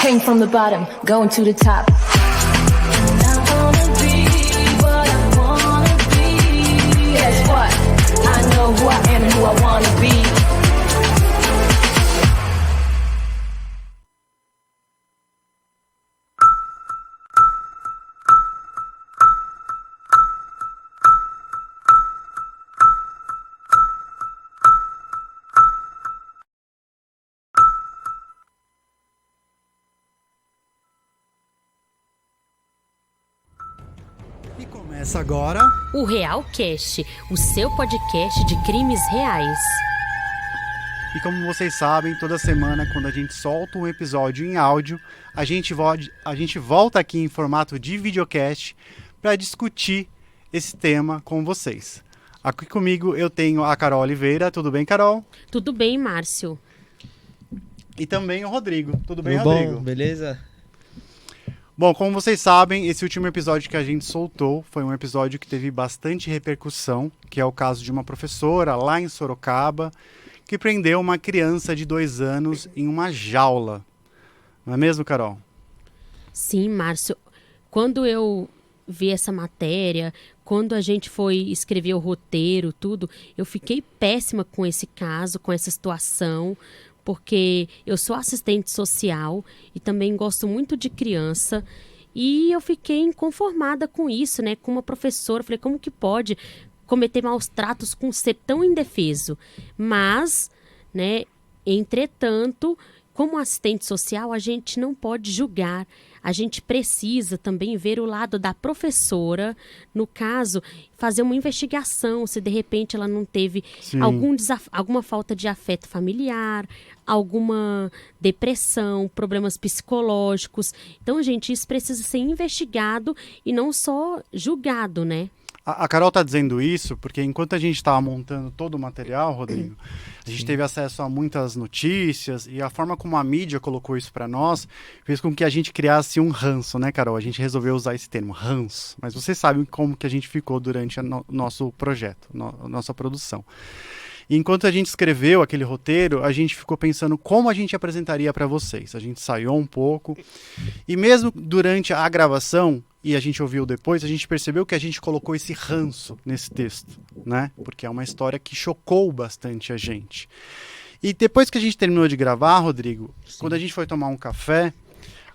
Came from the bottom, going to the top. I wanna be what I wanna be. Guess what? I know who I am and who I wanna be. E começa agora o Realcast, o seu podcast de crimes reais. E como vocês sabem, toda semana quando a gente solta um episódio em áudio, a gente volta aqui em formato de videocast para discutir esse tema com vocês. Aqui comigo eu tenho a Carol Oliveira. Tudo bem, Carol? Tudo bem, Márcio. E também o Rodrigo. Tudo bem, Tudo Rodrigo? bom, beleza? Bom, como vocês sabem, esse último episódio que a gente soltou foi um episódio que teve bastante repercussão, que é o caso de uma professora lá em Sorocaba que prendeu uma criança de 2 anos em uma jaula. Não é mesmo, Carol? Sim, Márcio. Quando eu vi essa matéria, quando a gente foi escrever o roteiro, tudo, eu fiquei péssima com esse caso, com essa situação, porque eu sou assistente social e também gosto muito de criança e eu fiquei inconformada com isso, né? Com uma professora, falei, como que pode cometer maus tratos com um ser tão indefeso? Mas, né, entretanto, como assistente social, a gente não pode julgar. A gente precisa também ver o lado da professora, no caso, fazer uma investigação, se de repente ela não teve alguma falta de afeto familiar, alguma depressão, problemas psicológicos. Então, gente, isso precisa ser investigado e não só julgado, né? A Carol está dizendo isso porque enquanto a gente estava montando todo o material, Rodrigo, a gente teve acesso a muitas notícias e a forma como a mídia colocou isso para nós fez com que a gente criasse um ranço, né, Carol? A gente resolveu usar esse termo, ranço. Mas vocês sabem como que a gente ficou durante o nosso projeto, nossa produção. E enquanto a gente escreveu aquele roteiro, a gente ficou pensando como a gente apresentaria para vocês. A gente ensaiou um pouco e mesmo durante a gravação, e a gente ouviu depois, a gente percebeu que a gente colocou esse ranço nesse texto, né? Porque é uma história que chocou bastante a gente. E depois que a gente terminou de gravar, Rodrigo, quando a gente foi tomar um café,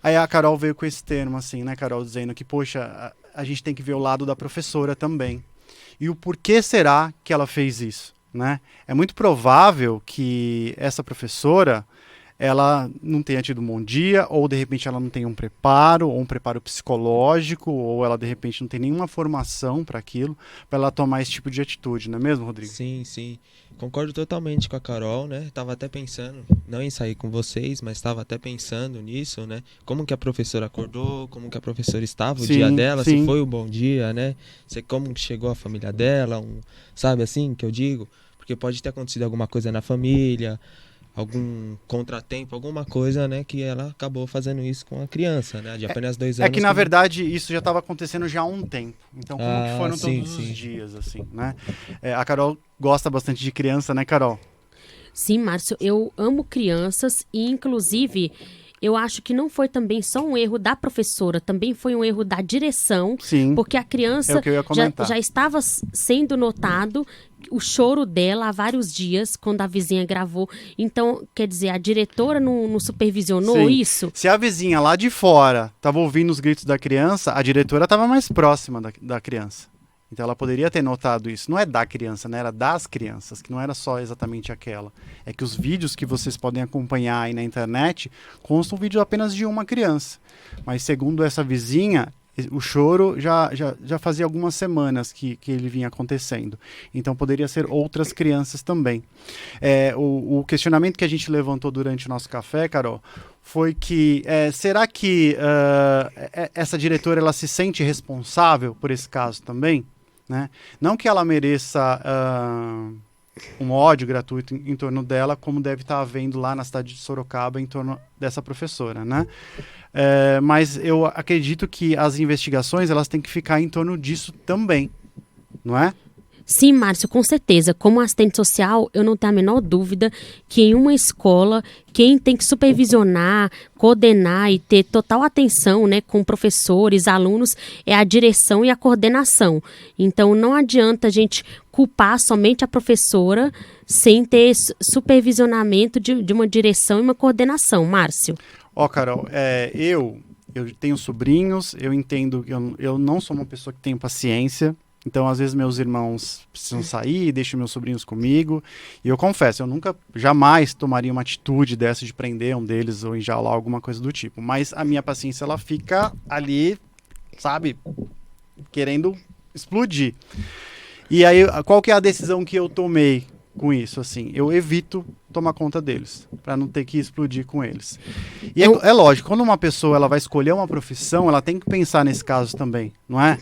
aí a Carol veio com esse termo assim, né, Carol, dizendo que, poxa, a gente tem que ver o lado da professora também. E o porquê será que ela fez isso, né? É muito provável que essa professora ela não tenha tido um bom dia, ou de repente ela não tenha um preparo, ou um preparo psicológico, ou ela de repente não tem nenhuma formação para aquilo, para ela tomar esse tipo de atitude, não é mesmo, Rodrigo? Sim, sim. Concordo totalmente com a Carol, né? Tava até pensando, não em sair com vocês, mas estava até pensando nisso, né? Como que a professora acordou, como que a professora estava, o dia dela, se foi um bom dia, né? Como que chegou a família dela, sabe assim que eu digo? Porque pode ter acontecido alguma coisa na família, algum contratempo, alguma coisa, né, que ela acabou fazendo isso com a criança, né, de apenas 2 anos. É que, na verdade, isso já estava acontecendo já há um tempo. Então, como que foram todos os dias, assim, né? A Carol gosta bastante de criança, né, Carol? Sim, Márcio, eu amo crianças e, inclusive, eu acho que não foi também só um erro da professora, também foi um erro da direção, sim, porque a criança já estava sendo notado o choro dela há vários dias, quando a vizinha gravou. Então, quer dizer, a diretora não supervisionou isso? Se a vizinha lá de fora estava ouvindo os gritos da criança, a diretora estava mais próxima da criança. Então ela poderia ter notado isso. Não é da criança, né? Era das crianças, que não era só exatamente aquela. É que os vídeos que vocês podem acompanhar aí na internet constam vídeos apenas de uma criança. Mas segundo essa vizinha, o choro já fazia algumas semanas que ele vinha acontecendo. Então poderia ser outras crianças também. O questionamento que a gente levantou durante o nosso café, Carol, foi que será que essa diretora ela se sente responsável por esse caso também? Né? Não que ela mereça um ódio gratuito em torno dela, como deve estar havendo lá na cidade de Sorocaba em torno dessa professora, né? Mas eu acredito que as investigações elas têm que ficar em torno disso também, não é? Sim, Márcio, com certeza. Como assistente social, eu não tenho a menor dúvida que em uma escola, quem tem que supervisionar, coordenar e ter total atenção, né, com professores, alunos, é a direção e a coordenação. Então, não adianta a gente culpar somente a professora sem ter supervisionamento de uma direção e uma coordenação, Márcio. Carol, eu tenho sobrinhos, eu entendo que eu não sou uma pessoa que tem paciência. Então, às vezes, meus irmãos precisam sair, deixam meus sobrinhos comigo. E eu confesso, eu jamais tomaria uma atitude dessa de prender um deles ou enjalar alguma coisa do tipo. Mas a minha paciência, ela fica ali, sabe, querendo explodir. E aí, qual que é a decisão que eu tomei com isso? Assim, eu evito tomar conta deles, para não ter que explodir com eles. E é lógico, quando uma pessoa ela vai escolher uma profissão, ela tem que pensar nesse caso também, não é?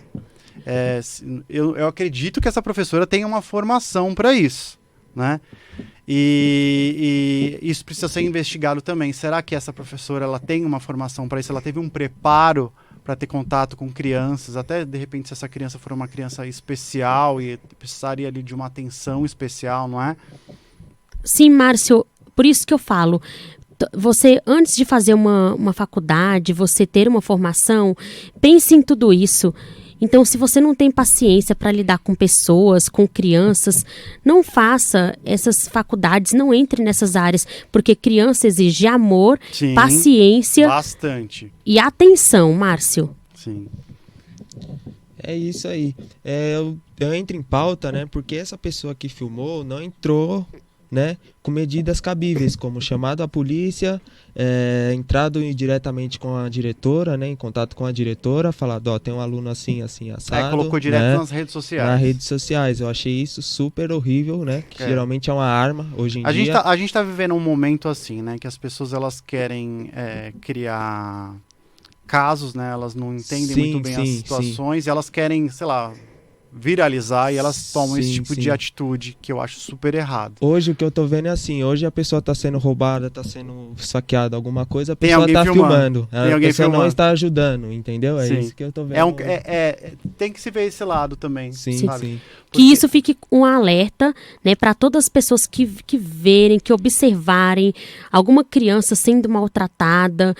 Eu acredito que essa professora tenha uma formação para isso, né? E isso precisa ser investigado também. Será que essa professora ela tem uma formação para isso? Ela teve um preparo para ter contato com crianças? Até, de repente, se essa criança for uma criança especial e precisaria ali de uma atenção especial, não é? Sim, Márcio, por isso que eu falo. Você, antes de fazer uma faculdade, você ter uma formação, pense em tudo isso. Então, se você não tem paciência para lidar com pessoas, com crianças, não faça essas faculdades, não entre nessas áreas, porque criança exige amor, sim, paciência, bastante, e atenção, Márcio. Sim. É isso aí. Eu entro em pauta, né, porque essa pessoa que filmou não entrou, né, com medidas cabíveis, como chamado à polícia, entrado diretamente com a diretora, né, em contato com a diretora, falado, tem um aluno assim, assim, assado. Colocou direto, né, nas redes sociais. Nas redes sociais. Eu achei isso super horrível, né, que geralmente é uma arma hoje em dia. A gente tá vivendo um momento assim, né, que as pessoas elas querem criar casos, né, elas não entendem muito bem as situações, e elas querem, sei lá, viralizar, e elas tomam esse tipo de atitude que eu acho super errado. Hoje o que eu tô vendo é assim, hoje a pessoa tá sendo roubada, tá sendo saqueada, alguma coisa, a pessoa tá filmando. A pessoa não está ajudando, entendem? É isso que eu tô vendo. Tem que se ver esse lado também. Sim. Porque... Que isso fique um alerta, né, para todas as pessoas que verem, que observarem alguma criança sendo maltratada,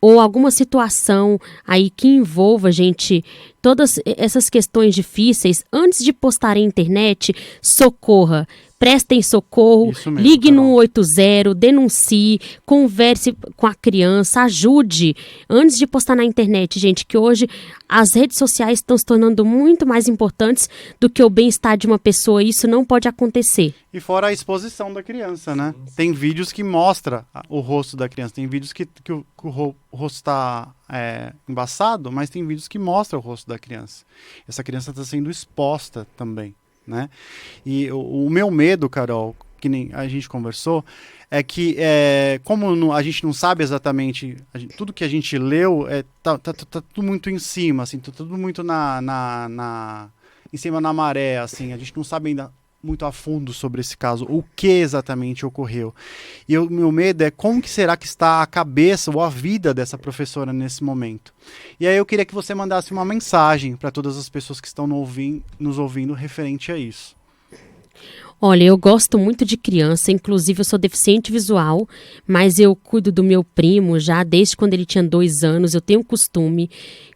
ou alguma situação aí que envolva, gente, todas essas questões difíceis, antes de postar na internet, socorra. Prestem socorro, mesmo, ligue no 180, denuncie, converse com a criança, ajude. Antes de postar na internet, gente, que hoje as redes sociais estão se tornando muito mais importantes do que o bem-estar de uma pessoa. Isso não pode acontecer. E fora a exposição da criança, né? Tem vídeos que mostram o rosto da criança, tem vídeos que o rosto está embaçado, mas tem vídeos que mostram o rosto da criança. Essa criança está sendo exposta também, né? E o meu medo, Carol, que nem a gente conversou, é que como a gente não sabe exatamente, tudo que a gente leu tá tudo muito em cima, assim, tá tudo muito em cima na maré, assim, a gente não sabe ainda muito a fundo sobre esse caso, o que exatamente ocorreu. E o meu medo é como que será que está a cabeça ou a vida dessa professora nesse momento. E aí eu queria que você mandasse uma mensagem para todas as pessoas que estão nos ouvindo referente a isso. Olha, eu gosto muito de criança, inclusive eu sou deficiente visual, mas eu cuido do meu primo já desde quando ele tinha 2 anos, eu tenho costume.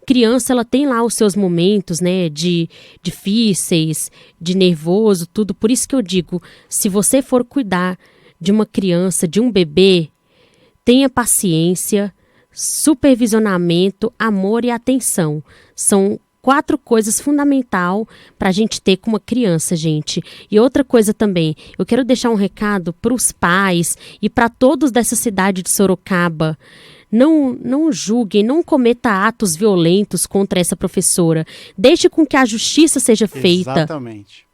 Criança, ela tem lá os seus momentos, né, de difíceis, de nervoso, tudo. Por isso que eu digo, se você for cuidar de uma criança, de um bebê, tenha paciência, supervisionamento, amor e atenção. São 4 coisas fundamentais para a gente ter com uma criança, gente. E outra coisa também, eu quero deixar um recado para os pais e para todos dessa cidade de Sorocaba. Não julguem, não cometa atos violentos contra essa professora. Deixe com que a justiça seja feita. Exatamente.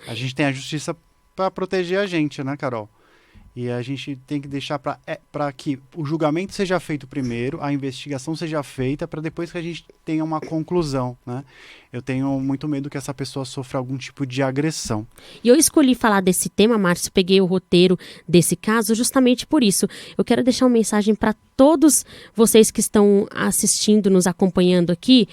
A gente tem a justiça para proteger a gente, né, Carol? E a gente tem que deixar para que o julgamento seja feito primeiro, a investigação seja feita, para depois que a gente tenha uma conclusão, né? Eu tenho muito medo que essa pessoa sofra algum tipo de agressão. E eu escolhi falar desse tema, Márcio, peguei o roteiro desse caso justamente por isso. Eu quero deixar uma mensagem para todos vocês que estão assistindo, nos acompanhando aqui.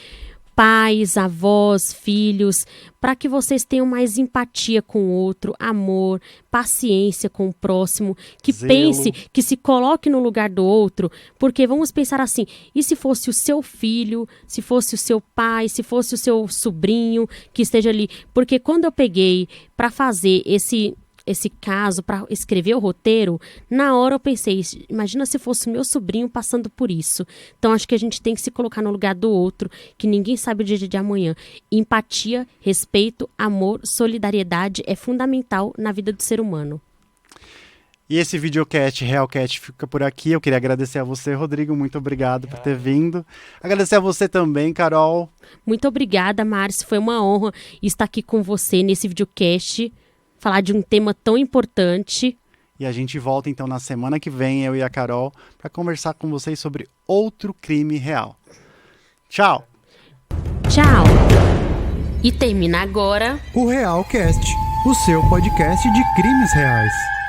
pais, avós, filhos, para que vocês tenham mais empatia com o outro, amor, paciência com o próximo, que Zelo. pense, que se coloque no lugar do outro, porque vamos pensar assim, e se fosse o seu filho, se fosse o seu pai, se fosse o seu sobrinho que esteja ali? Porque quando eu peguei para fazer esse caso, para escrever o roteiro, na hora eu pensei, imagina se fosse o meu sobrinho passando por isso. Então acho que a gente tem que se colocar no lugar do outro, que ninguém sabe o dia de amanhã. Empatia, respeito, amor, solidariedade é fundamental na vida do ser humano. E esse videocast, Realcast, fica por aqui. Eu queria agradecer a você, Rodrigo. Muito obrigado por ter vindo. Agradecer a você também, Carol. Muito obrigada, Márcio. Foi uma honra estar aqui com você nesse videocast, falar de um tema tão importante. E a gente volta então na semana que vem, eu e a Carol, para conversar com vocês sobre outro crime real. Tchau! Tchau! E termina agora O Realcast, o seu podcast de crimes reais.